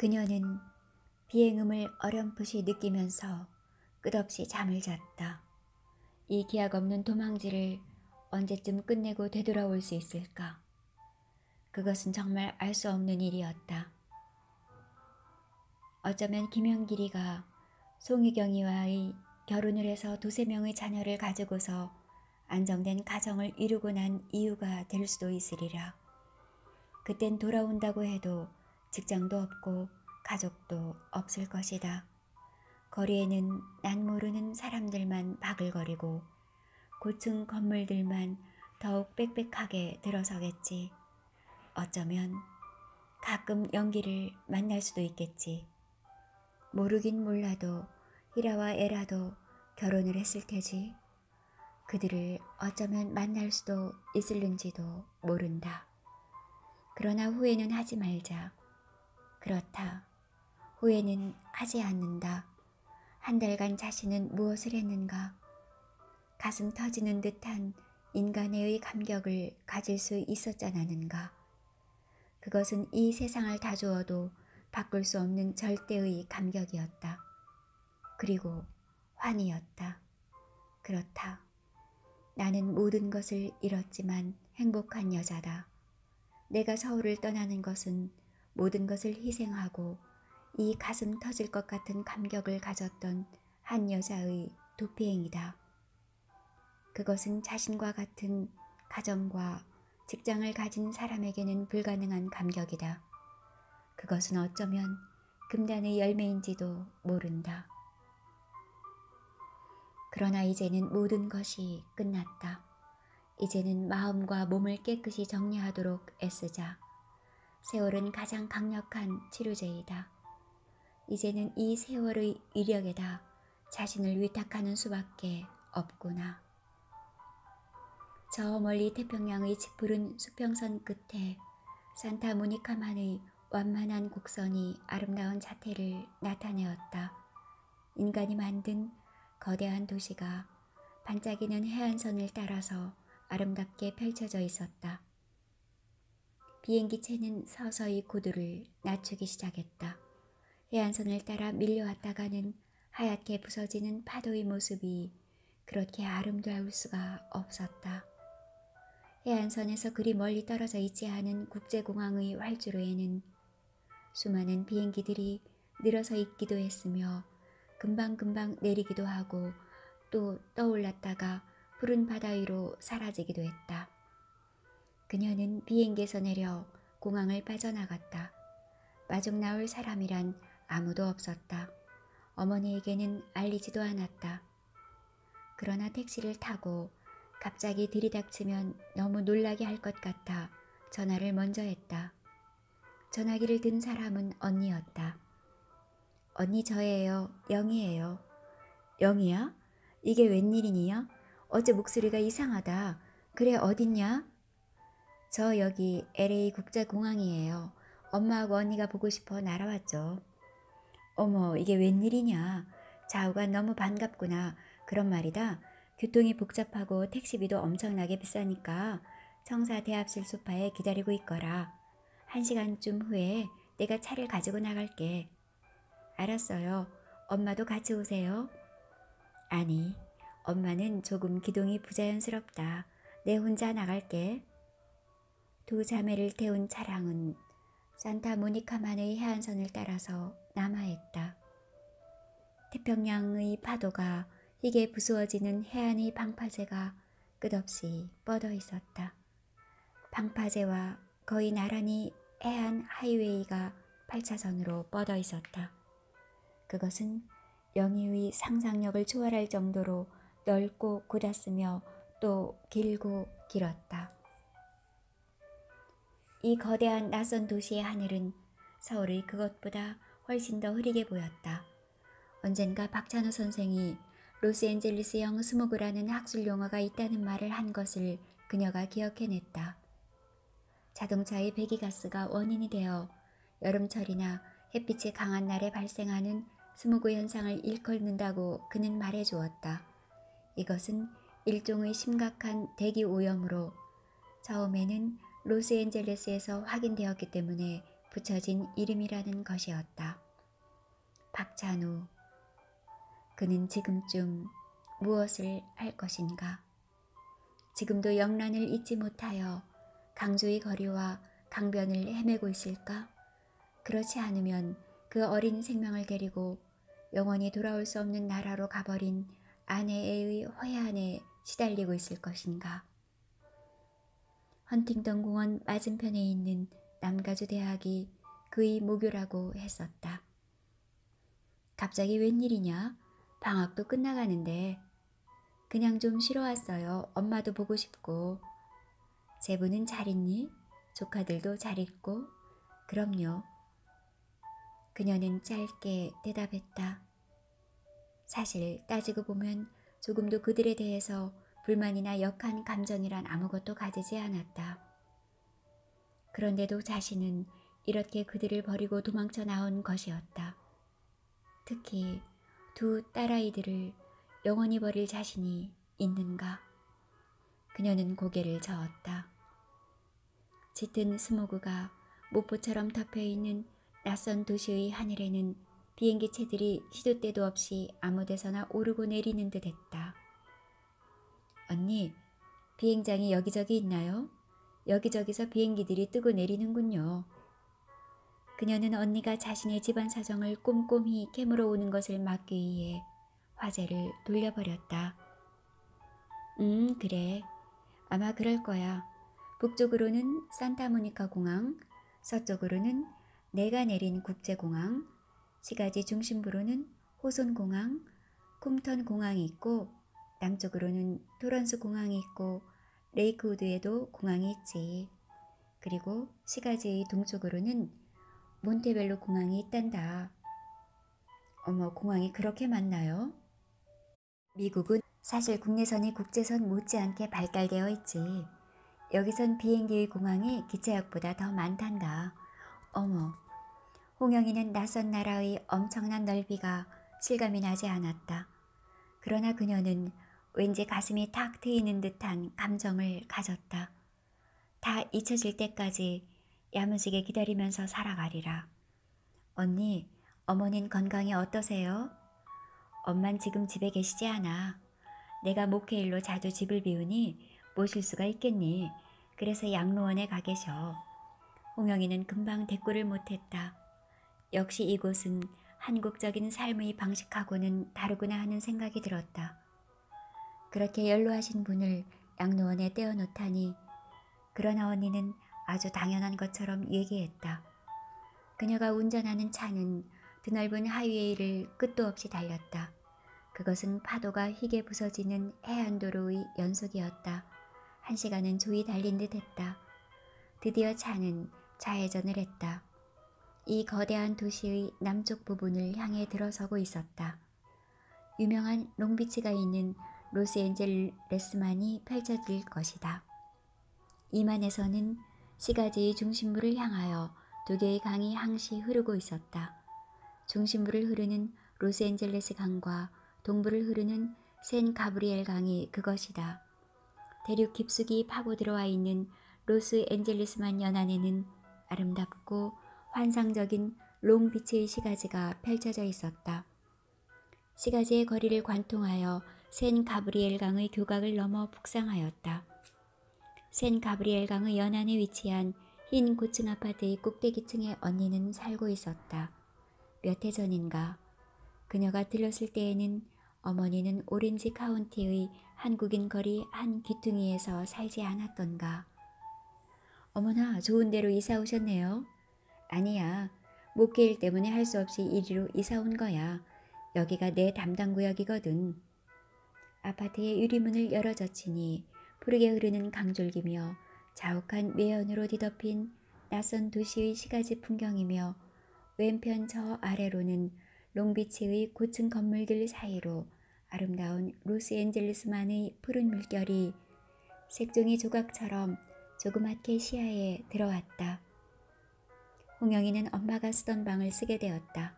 그녀는 비행음을 어렴풋이 느끼면서 끝없이 잠을 잤다. 이 기약 없는 도망질을 언제쯤 끝내고 되돌아올 수 있을까? 그것은 정말 알 수 없는 일이었다. 어쩌면 김영길이가 송희경이와의 결혼을 해서 두세 명의 자녀를 가지고서 안정된 가정을 이루고 난 이유가 될 수도 있으리라. 그땐 돌아온다고 해도 직장도 없고 가족도 없을 것이다. 거리에는 난 모르는 사람들만 바글거리고 고층 건물들만 더욱 빽빽하게 들어서겠지. 어쩌면 가끔 연기를 만날 수도 있겠지. 모르긴 몰라도 히라와 에라도 결혼을 했을 테지. 그들을 어쩌면 만날 수도 있을는지도 모른다. 그러나 후회는 하지 말자. 그렇다. 후회는 하지 않는다. 한 달간 자신은 무엇을 했는가? 가슴 터지는 듯한 인간의 감격을 가질 수 있었잖아는가? 그것은 이 세상을 다 주어도 바꿀 수 없는 절대의 감격이었다. 그리고 환희였다. 그렇다. 나는 모든 것을 잃었지만 행복한 여자다. 내가 서울을 떠나는 것은 모든 것을 희생하고 이 가슴 터질 것 같은 감격을 가졌던 한 여자의 도피행이다. 그것은 자신과 같은 가정과 직장을 가진 사람에게는 불가능한 감격이다. 그것은 어쩌면 금단의 열매인지도 모른다. 그러나 이제는 모든 것이 끝났다. 이제는 마음과 몸을 깨끗이 정리하도록 애쓰자. 세월은 가장 강력한 치료제이다. 이제는 이 세월의 위력에다 자신을 위탁하는 수밖에 없구나. 저 멀리 태평양의 짙푸른 수평선 끝에 산타모니카만의 완만한 곡선이 아름다운 자태를 나타내었다. 인간이 만든 거대한 도시가 반짝이는 해안선을 따라서 아름답게 펼쳐져 있었다. 비행기체는 서서히 고도를 낮추기 시작했다. 해안선을 따라 밀려왔다가는 하얗게 부서지는 파도의 모습이 그렇게 아름다울 수가 없었다. 해안선에서 그리 멀리 떨어져 있지 않은 국제공항의 활주로에는 수많은 비행기들이 늘어서 있기도 했으며 금방금방 내리기도 하고 또 떠올랐다가 푸른 바다 위로 사라지기도 했다. 그녀는 비행기에서 내려 공항을 빠져나갔다. 마중 나올 사람이란 아무도 없었다. 어머니에게는 알리지도 않았다. 그러나 택시를 타고 갑자기 들이닥치면 너무 놀라게 할 것 같아 전화를 먼저 했다. 전화기를 든 사람은 언니였다. 언니 저예요. 영희예요. 영희야? 이게 웬일이니요? 어제 목소리가 이상하다. 그래 어딨냐? 저 여기 LA 국제공항이에요. 엄마하고 언니가 보고 싶어 날아왔죠. 어머 이게 웬일이냐. 좌우가 너무 반갑구나. 그런 말이다. 교통이 복잡하고 택시비도 엄청나게 비싸니까 청사 대합실 소파에 기다리고 있거라. 1시간쯤 후에 내가 차를 가지고 나갈게. 알았어요. 엄마도 같이 오세요. 아니, 엄마는 조금 기동이 부자연스럽다. 내 혼자 나갈게. 두 자매를 태운 차량은 산타모니카만의 해안선을 따라서 남하했다. 태평양의 파도가 희게 부수어지는 해안의 방파제가 끝없이 뻗어 있었다. 방파제와 거의 나란히 해안 하이웨이가 8차선으로 뻗어 있었다. 그것은 영희의 상상력을 초월할 정도로 넓고 곧았으며 또 길고 길었다. 이 거대한 낯선 도시의 하늘은 서울의 그것보다 훨씬 더 흐리게 보였다. 언젠가 박찬호 선생이 로스앤젤리스형 스모그라는 학술 용어가 있다는 말을 한 것을 그녀가 기억해냈다. 자동차의 배기가스가 원인이 되어 여름철이나 햇빛이 강한 날에 발생하는 스모그 현상을 일컫는다고 그는 말해주었다. 이것은 일종의 심각한 대기 오염으로 처음에는 로스앤젤레스에서 확인되었기 때문에 붙여진 이름이라는 것이었다. 박찬우. 그는 지금쯤 무엇을 할 것인가? 지금도 영란을 잊지 못하여 강주의 거리와 강변을 헤매고 있을까? 그렇지 않으면 그 어린 생명을 데리고 영원히 돌아올 수 없는 나라로 가버린 아내의 회한에 시달리고 있을 것인가? 헌팅턴 공원 맞은편에 있는 남가주 대학이 그의 모교라고 했었다. 갑자기 웬일이냐? 방학도 끝나가는데. 그냥 좀 쉬러 왔어요. 엄마도 보고 싶고. 제부는 잘 있니? 조카들도 잘 있고? 그럼요. 그녀는 짧게 대답했다. 사실 따지고 보면 조금도 그들에 대해서 불만이나 역한 감정이란 아무것도 가지지 않았다. 그런데도 자신은 이렇게 그들을 버리고 도망쳐 나온 것이었다. 특히 두 딸아이들을 영원히 버릴 자신이 있는가? 그녀는 고개를 저었다. 짙은 스모그가 모포처럼 덮여있는 낯선 도시의 하늘에는 비행기체들이 시도 때도 없이 아무 데서나 오르고 내리는 듯 했다. 언니, 비행장이 여기저기 있나요? 여기저기서 비행기들이 뜨고 내리는군요. 그녀는 언니가 자신의 집안 사정을 꼼꼼히 캐물어 오는 것을 막기 위해 화제를 돌려버렸다. 그래. 아마 그럴 거야. 북쪽으로는 산타모니카 공항, 서쪽으로는 내가 내린 국제공항, 시가지 중심부로는 호손공항, 쿰턴 공항이 있고 남쪽으로는 토런스 공항이 있고 레이크우드에도 공항이 있지. 그리고 시가지의 동쪽으로는 몬테벨로 공항이 있단다. 어머, 공항이 그렇게 많나요? 미국은 사실 국내선이 국제선 못지않게 발달되어 있지. 여기선 비행기의 공항이 기차역보다 더 많단다. 어머, 홍영이는 낯선 나라의 엄청난 넓이가 실감이 나지 않았다. 그러나 그녀는 왠지 가슴이 탁 트이는 듯한 감정을 가졌다. 다 잊혀질 때까지 야무지게 기다리면서 살아가리라. 언니, 어머닌 건강이 어떠세요? 엄만 지금 집에 계시지 않아. 내가 목회일로 자주 집을 비우니 모실 수가 있겠니? 그래서 양로원에 가 계셔. 홍영이는 금방 대꾸를 못했다. 역시 이곳은 한국적인 삶의 방식하고는 다르구나 하는 생각이 들었다. 그렇게 연로하신 분을 양로원에 떼어놓다니. 그러나 언니는 아주 당연한 것처럼 얘기했다. 그녀가 운전하는 차는 드넓은 하이웨이를 끝도 없이 달렸다. 그것은 파도가 희게 부서지는 해안도로의 연속이었다. 1시간은 조이 달린 듯 했다. 드디어 차는 좌회전을 했다. 이 거대한 도시의 남쪽 부분을 향해 들어서고 있었다. 유명한 롱비치가 있는 로스앤젤레스만이 펼쳐질 것이다. 이만에서는 시가지의 중심부를 향하여 두 개의 강이 항시 흐르고 있었다. 중심부를 흐르는 로스앤젤레스 강과 동부를 흐르는 샌 가브리엘 강이 그것이다. 대륙 깊숙이 파고 들어와 있는 로스앤젤레스만 연안에는 아름답고 환상적인 롱비치의 시가지가 펼쳐져 있었다. 시가지의 거리를 관통하여 샌 가브리엘 강의 교각을 넘어 북상하였다. 샌 가브리엘 강의 연안에 위치한 흰 고층 아파트의 꼭대기층에 언니는 살고 있었다. 몇 해 전인가. 그녀가 들렀을 때에는 어머니는 오렌지 카운티의 한국인 거리 한 귀퉁이에서 살지 않았던가. 어머나, 좋은 데로 이사 오셨네요. 아니야, 목회일 때문에 할 수 없이 이리로 이사 온 거야. 여기가 내 담당 구역이거든. 아파트의 유리문을 열어젖히니 푸르게 흐르는 강줄기며 자욱한 매연으로 뒤덮인 낯선 도시의 시가지 풍경이며 왼편 저 아래로는 롱비치의 고층 건물들 사이로 아름다운 로스앤젤레스만의 푸른 물결이 색종이 조각처럼 조그맣게 시야에 들어왔다. 홍영이는 엄마가 쓰던 방을 쓰게 되었다.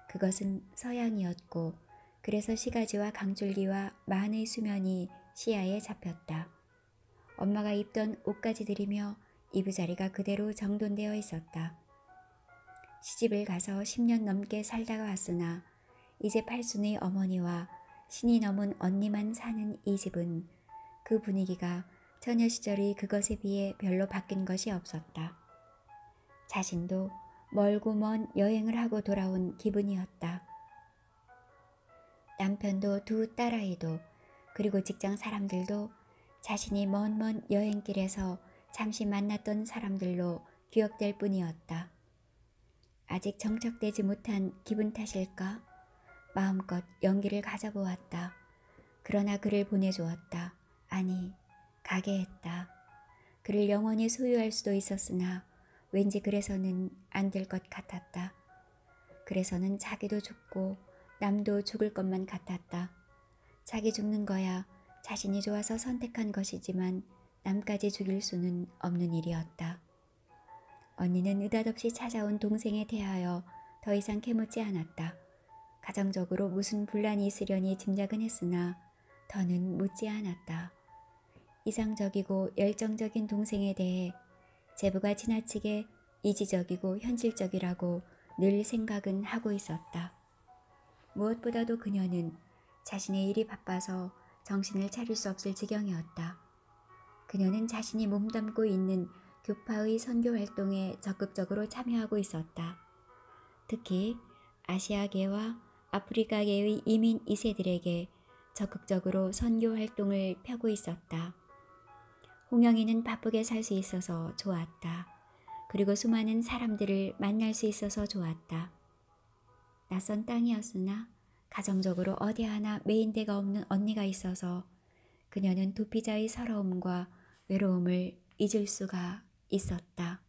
그것은 서양이었고 그래서 시가지와 강줄기와 만의 수면이 시야에 잡혔다. 엄마가 입던 옷가지들이며 이부자리가 그대로 정돈되어 있었다. 시집을 가서 10년 넘게 살다가 왔으나 이제 팔순의 어머니와 신이 넘은 언니만 사는 이 집은 그 분위기가 처녀 시절의 그것에 비해 별로 바뀐 것이 없었다. 자신도 멀고 먼 여행을 하고 돌아온 기분이었다. 남편도 두 딸아이도 그리고 직장 사람들도 자신이 먼 여행길에서 잠시 만났던 사람들로 기억될 뿐이었다. 아직 정착되지 못한 기분 탓일까? 마음껏 연기를 가져보았다. 그러나 그를 보내주었다. 아니, 가게 했다. 그를 영원히 소유할 수도 있었으나 왠지 그래서는 안 될 것 같았다. 그래서는 자기도 죽고 남도 죽을 것만 같았다. 자기 죽는 거야 자신이 좋아서 선택한 것이지만 남까지 죽일 수는 없는 일이었다. 언니는 느닷없이 찾아온 동생에 대하여 더 이상 캐묻지 않았다. 가정적으로 무슨 분란이 있으려니 짐작은 했으나 더는 묻지 않았다. 이상적이고 열정적인 동생에 대해 제부가 지나치게 이지적이고 현실적이라고 늘 생각은 하고 있었다. 무엇보다도 그녀는 자신의 일이 바빠서 정신을 차릴 수 없을 지경이었다. 그녀는 자신이 몸담고 있는 교파의 선교 활동에 적극적으로 참여하고 있었다. 특히 아시아계와 아프리카계의 이민 2세들에게 적극적으로 선교 활동을 펴고 있었다. 홍영이는 바쁘게 살 수 있어서 좋았다. 그리고 수많은 사람들을 만날 수 있어서 좋았다. 낯선 땅이었으나 가정적으로 어디 하나 메인데가 없는 언니가 있어서 그녀는 도피자의 서러움과 외로움을 잊을 수가 있었다.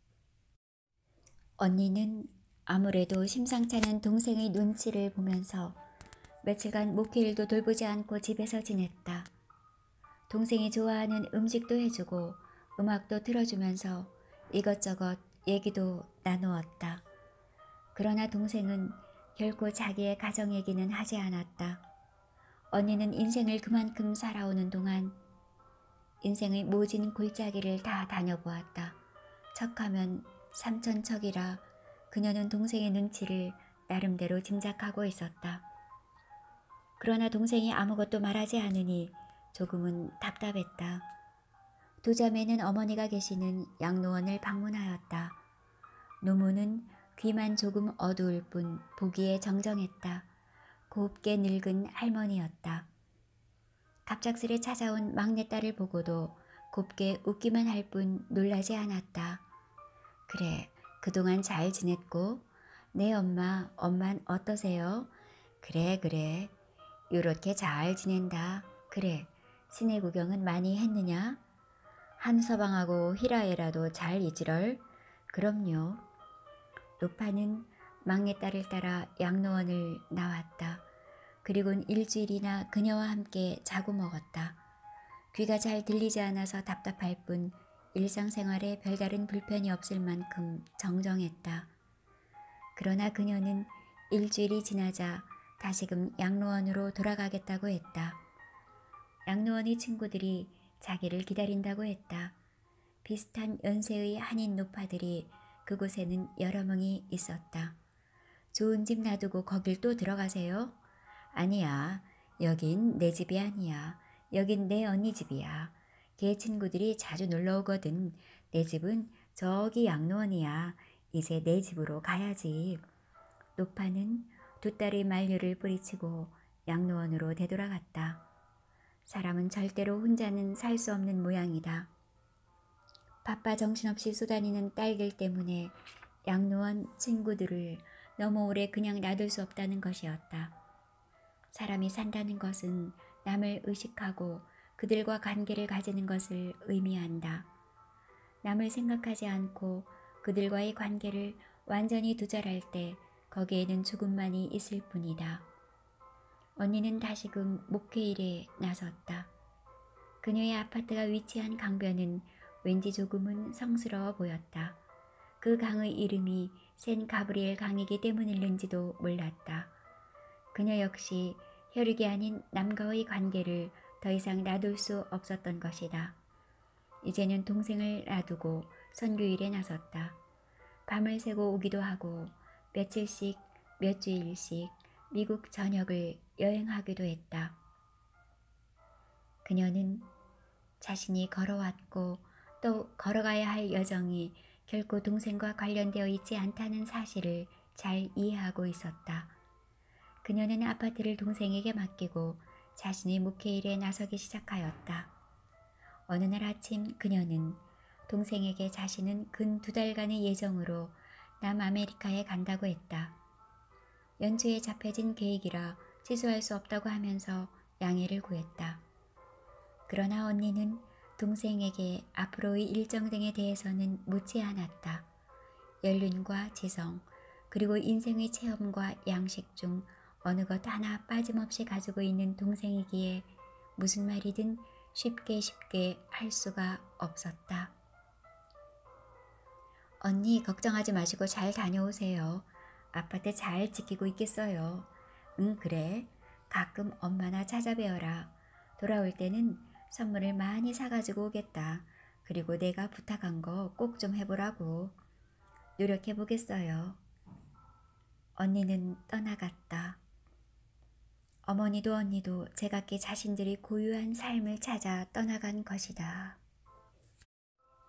언니는 아무래도 심상치 않은 동생의 눈치를 보면서 며칠간 목회일도 돌보지 않고 집에서 지냈다. 동생이 좋아하는 음식도 해주고 음악도 틀어주면서 이것저것 얘기도 나누었다. 그러나 동생은 결코 자기의 가정 얘기는 하지 않았다. 언니는 인생을 그만큼 살아오는 동안 인생의 모진 골짜기를 다 다녀보았다. 척하면 삼천척이라 그녀는 동생의 눈치를 나름대로 짐작하고 있었다. 그러나 동생이 아무것도 말하지 않으니 조금은 답답했다. 두 자매는 어머니가 계시는 양로원을 방문하였다. 노모는 귀만 조금 어두울 뿐 보기에 정정했다. 곱게 늙은 할머니였다. 갑작스레 찾아온 막내딸을 보고도 곱게 웃기만 할 뿐 놀라지 않았다. 그래, 그동안 잘 지냈고? 네 엄만 어떠세요? 그래, 요렇게 잘 지낸다. 그래, 시내 구경은 많이 했느냐? 한서방하고 희라애라도 잘 있지럴? 그럼요. 노파는 막내딸을 따라 양로원을 나왔다. 그리고는 일주일이나 그녀와 함께 자고 먹었다. 귀가 잘 들리지 않아서 답답할 뿐 일상생활에 별다른 불편이 없을 만큼 정정했다. 그러나 그녀는 일주일이 지나자 다시금 양로원으로 돌아가겠다고 했다. 양로원의 친구들이 자기를 기다린다고 했다. 비슷한 연세의 한인 노파들이 그곳에는 여러 명이 있었다. 좋은 집 놔두고 거길 또 들어가세요? 아니야. 여긴 내 집이 아니야. 여긴 내 언니 집이야. 걔 친구들이 자주 놀러 오거든. 내 집은 저기 양로원이야. 이제 내 집으로 가야지. 노파는 두 딸의 만류를 뿌리치고 양로원으로 되돌아갔다. 사람은 절대로 혼자는 살 수 없는 모양이다. 바빠 정신없이 쏘다니는 딸들 때문에 양로원 친구들을 너무 오래 그냥 놔둘 수 없다는 것이었다. 사람이 산다는 것은 남을 의식하고 그들과 관계를 가지는 것을 의미한다. 남을 생각하지 않고 그들과의 관계를 완전히 두절할 때 거기에는 죽음만이 있을 뿐이다. 언니는 다시금 목회일에 나섰다. 그녀의 아파트가 위치한 강변은 왠지 조금은 성스러워 보였다. 그 강의 이름이 센 가브리엘 강이기 때문일는지도 몰랐다. 그녀 역시 혈육이 아닌 남과의 관계를 더 이상 놔둘 수 없었던 것이다. 이제는 동생을 놔두고 선교일에 나섰다. 밤을 새고 오기도 하고 며칠씩, 몇 주일씩 미국 전역을 여행하기도 했다. 그녀는 자신이 걸어왔고 또 걸어가야 할 여정이 결코 동생과 관련되어 있지 않다는 사실을 잘 이해하고 있었다. 그녀는 아파트를 동생에게 맡기고 자신의 목회일에 나서기 시작하였다. 어느 날 아침 그녀는 동생에게 자신은 근 2달간의 예정으로 남아메리카에 간다고 했다. 연초에 잡혀진 계획이라 취소할 수 없다고 하면서 양해를 구했다. 그러나 언니는 동생에게 앞으로의 일정 등에 대해서는 묻지 않았다. 연륜과 지성, 그리고 인생의 체험과 양식 중 어느 것 하나 빠짐없이 가지고 있는 동생이기에 무슨 말이든 쉽게 할 수가 없었다. 언니 걱정하지 마시고 잘 다녀오세요. 아파트 잘 지키고 있겠어요. 응, 그래. 가끔 엄마나 찾아뵈어라. 돌아올 때는 선물을 많이 사가지고 오겠다. 그리고 내가 부탁한 거 꼭 좀 해보라고. 노력해보겠어요. 언니는 떠나갔다. 어머니도 언니도 제각기 자신들이 고유한 삶을 찾아 떠나간 것이다.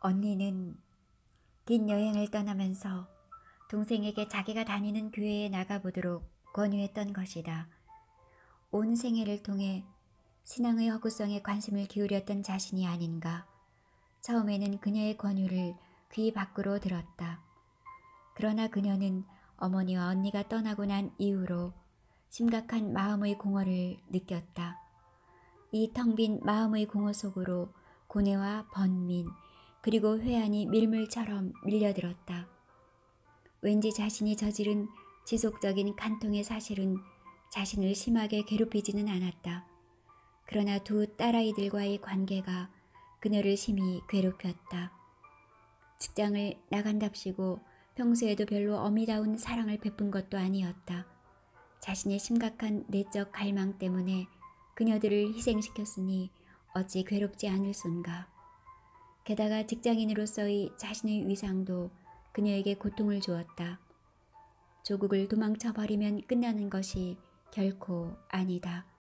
언니는 긴 여행을 떠나면서 동생에게 자기가 다니는 교회에 나가보도록 권유했던 것이다. 온 생애를 통해 신앙의 허구성에 관심을 기울였던 자신이 아닌가. 처음에는 그녀의 권유를 귀 밖으로 들었다. 그러나 그녀는 어머니와 언니가 떠나고 난 이후로 심각한 마음의 공허를 느꼈다. 이 텅 빈 마음의 공허 속으로 고뇌와 번민 그리고 회한이 밀물처럼 밀려들었다. 왠지 자신이 저지른 지속적인 간통의 사실은 자신을 심하게 괴롭히지는 않았다. 그러나 2 딸아이들과의 관계가 그녀를 심히 괴롭혔다. 직장을 나간답시고 평소에도 별로 어미다운 사랑을 베푼 것도 아니었다. 자신의 심각한 내적 갈망 때문에 그녀들을 희생시켰으니 어찌 괴롭지 않을 순가. 게다가 직장인으로서의 자신의 위상도 그녀에게 고통을 주었다. 조국을 도망쳐버리면 끝나는 것이 결코 아니다.